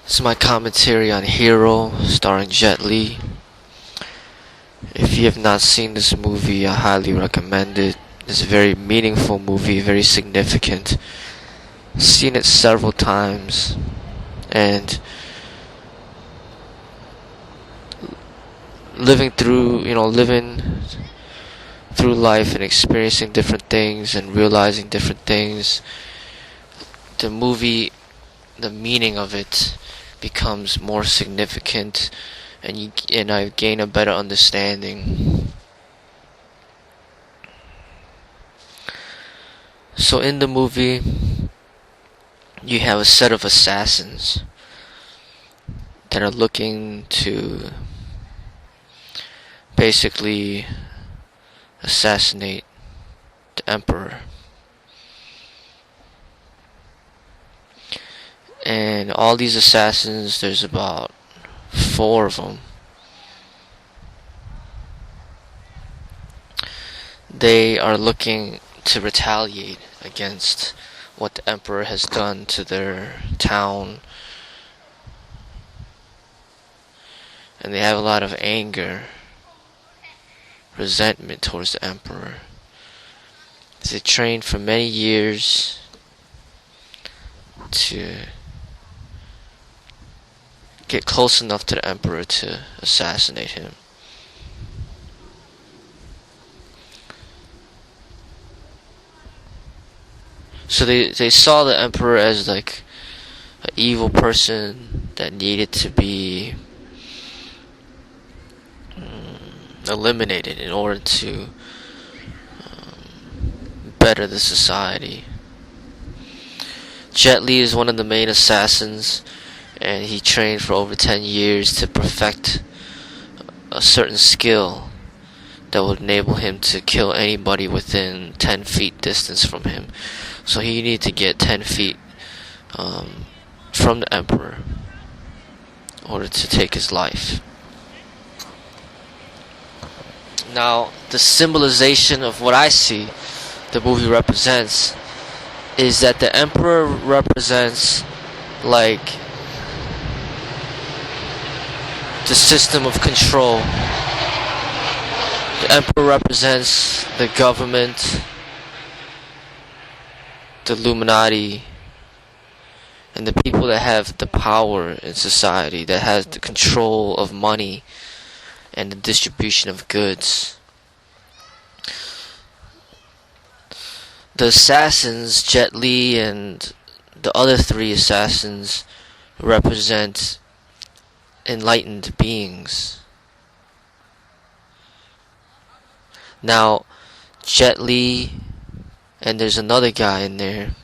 This is my commentary on Hero, starring Jet Li. If you have not seen this movie, I highly recommend it. It's a very meaningful movie, very significant. I've seen it several times, and living through life and experiencing different things and realizing different things, the movie, the meaning of it becomes more significant, and I gain a better understanding. So in the movie, you have a set of assassins that are looking to basically assassinate the emperor. And all these assassins, there's about 4 of them. They are looking to retaliate against what the emperor has done to their town. And they have a lot of anger, resentment towards the emperor. They trained for many years to get close enough to the emperor to assassinate him. So they saw the emperor as like an evil person that needed to be eliminated in order to better the society. Jet Li is one of the main assassins, and he trained for over 10 years to perfect a certain skill that would enable him to kill anybody within 10 feet distance from him. So he needed to get 10 feet from the emperor in order to take his life. Now, the symbolization of what I see the movie represents is that the emperor represents like the system of control. The emperor represents the government, the Illuminati, and the people that have the power in society, that has the control of money and the distribution of goods. The assassins, Jet Li and the other 3 assassins, represent enlightened beings. Now, Jet Li, and there's another guy in there,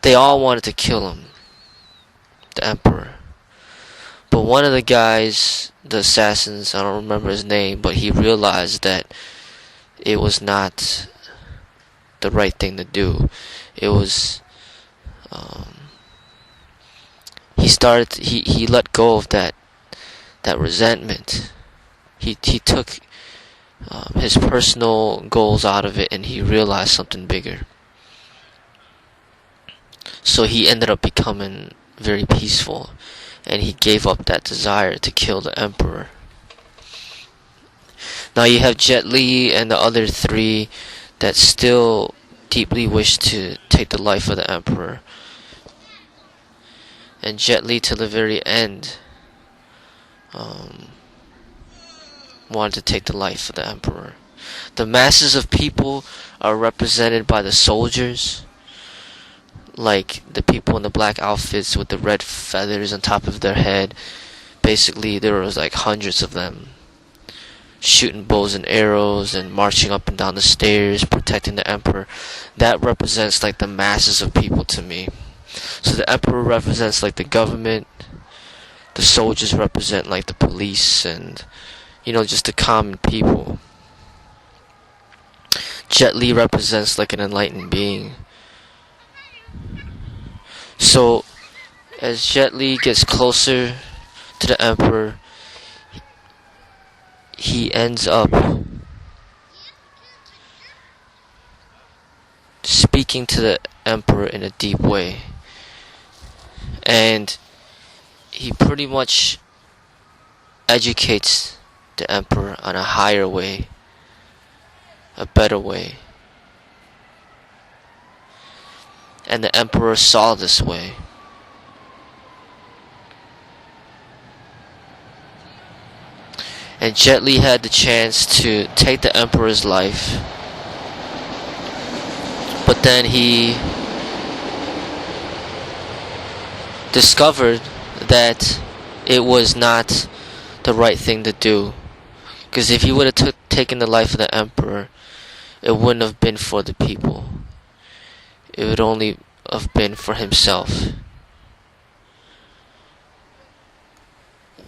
they all wanted to kill him, the emperor. But one of the guys, the assassins, I don't remember his name, but he realized that it was not the right thing to do. It was he let go of that resentment. He took his personal goals out of it, and he realized something bigger. So he ended up becoming very peaceful, and he gave up that desire to kill the emperor. Now you have Jet Li and the other 3 that still deeply wish to take the life of the emperor. And Jet Li, to the very end, wanted to take the life of the emperor. The masses of people are represented by the soldiers, like the people in the black outfits with the red feathers on top of their head. Basically, there was like hundreds of them, shooting bows and arrows and marching up and down the stairs, protecting the emperor. That represents like the masses of people to me. So the emperor represents like the government, the soldiers represent like the police, and just the common people. Jet Li represents like an enlightened being. So as Jet Li gets closer to the emperor, he ends up speaking to the emperor in a deep way. And he pretty much educates the emperor on a higher way, a better way. And the emperor saw this way. And Jet Li had the chance to take the emperor's life, but then he discovered that it was not the right thing to do. Because if he would have taken the life of the emperor, it wouldn't have been for the people. It would only have been for himself.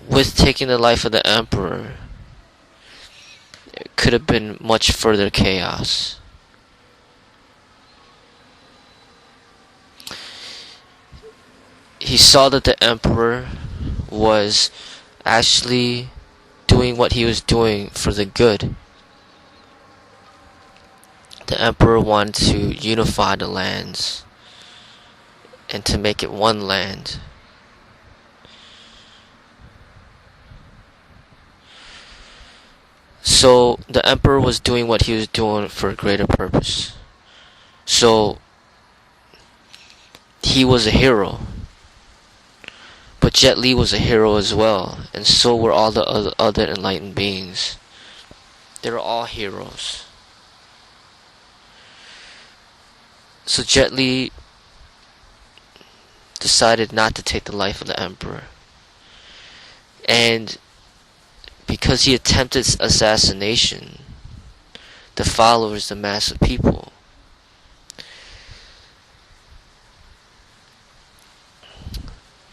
With taking the life of the emperor, it could have been much further chaos. He saw that the emperor was actually doing what he was doing for the good. The emperor wanted to unify the lands and to make it one land. So the emperor was doing what he was doing for a greater purpose. So he was a hero. But Jet Li was a hero as well, and so were all the other enlightened beings. They were all heroes. So Jet Li decided not to take the life of the emperor. And because he attempted assassination, the followers, the mass of people,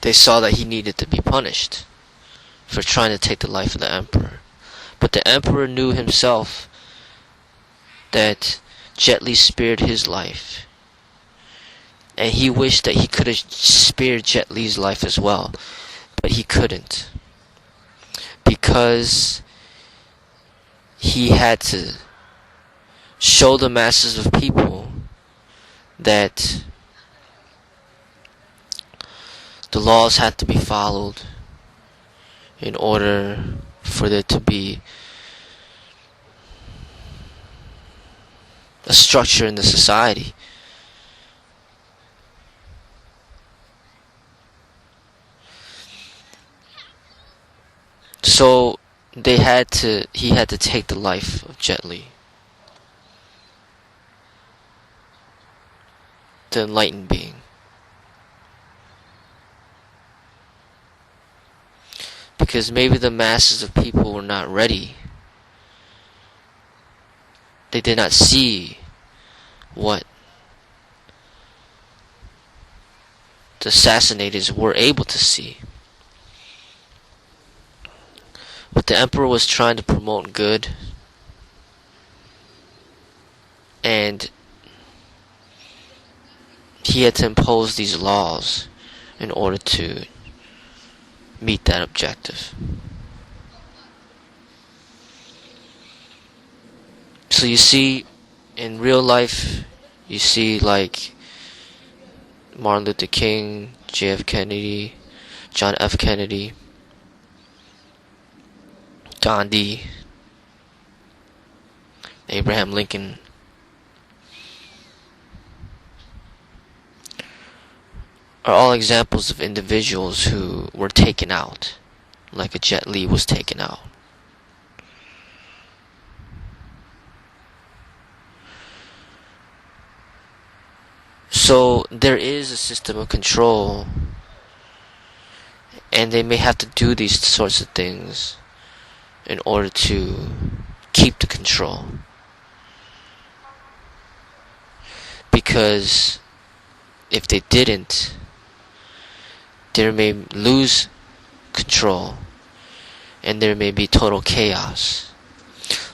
they saw that he needed to be punished for trying to take the life of the emperor. But the emperor knew himself that Jet Li spared his life. And he wished that he could have spared Jet Li's life as well. But he couldn't. Because he had to show the masses of people that the laws had to be followed in order for there to be a structure in the society. So he had to take the life of Jet Li, the enlightened being. Because maybe the masses of people were not ready. They did not see what the assassinators were able to see. But the emperor was trying to promote good, and he had to impose these laws in order to meet that objective. So you see, in real life, you see like Martin Luther King, J.F. Kennedy, John F. Kennedy, Gandhi, Abraham Lincoln. Are all examples of individuals who were taken out, like a Jet Li was taken out. So there is a system of control, and they may have to do these sorts of things in order to keep the control. Because if they didn't, they may lose control and there may be total chaos.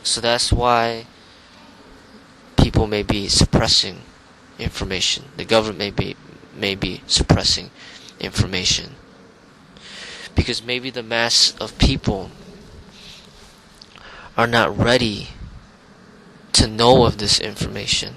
So that's why people may be suppressing information. The government may be suppressing information. Because maybe the mass of people are not ready to know of this information.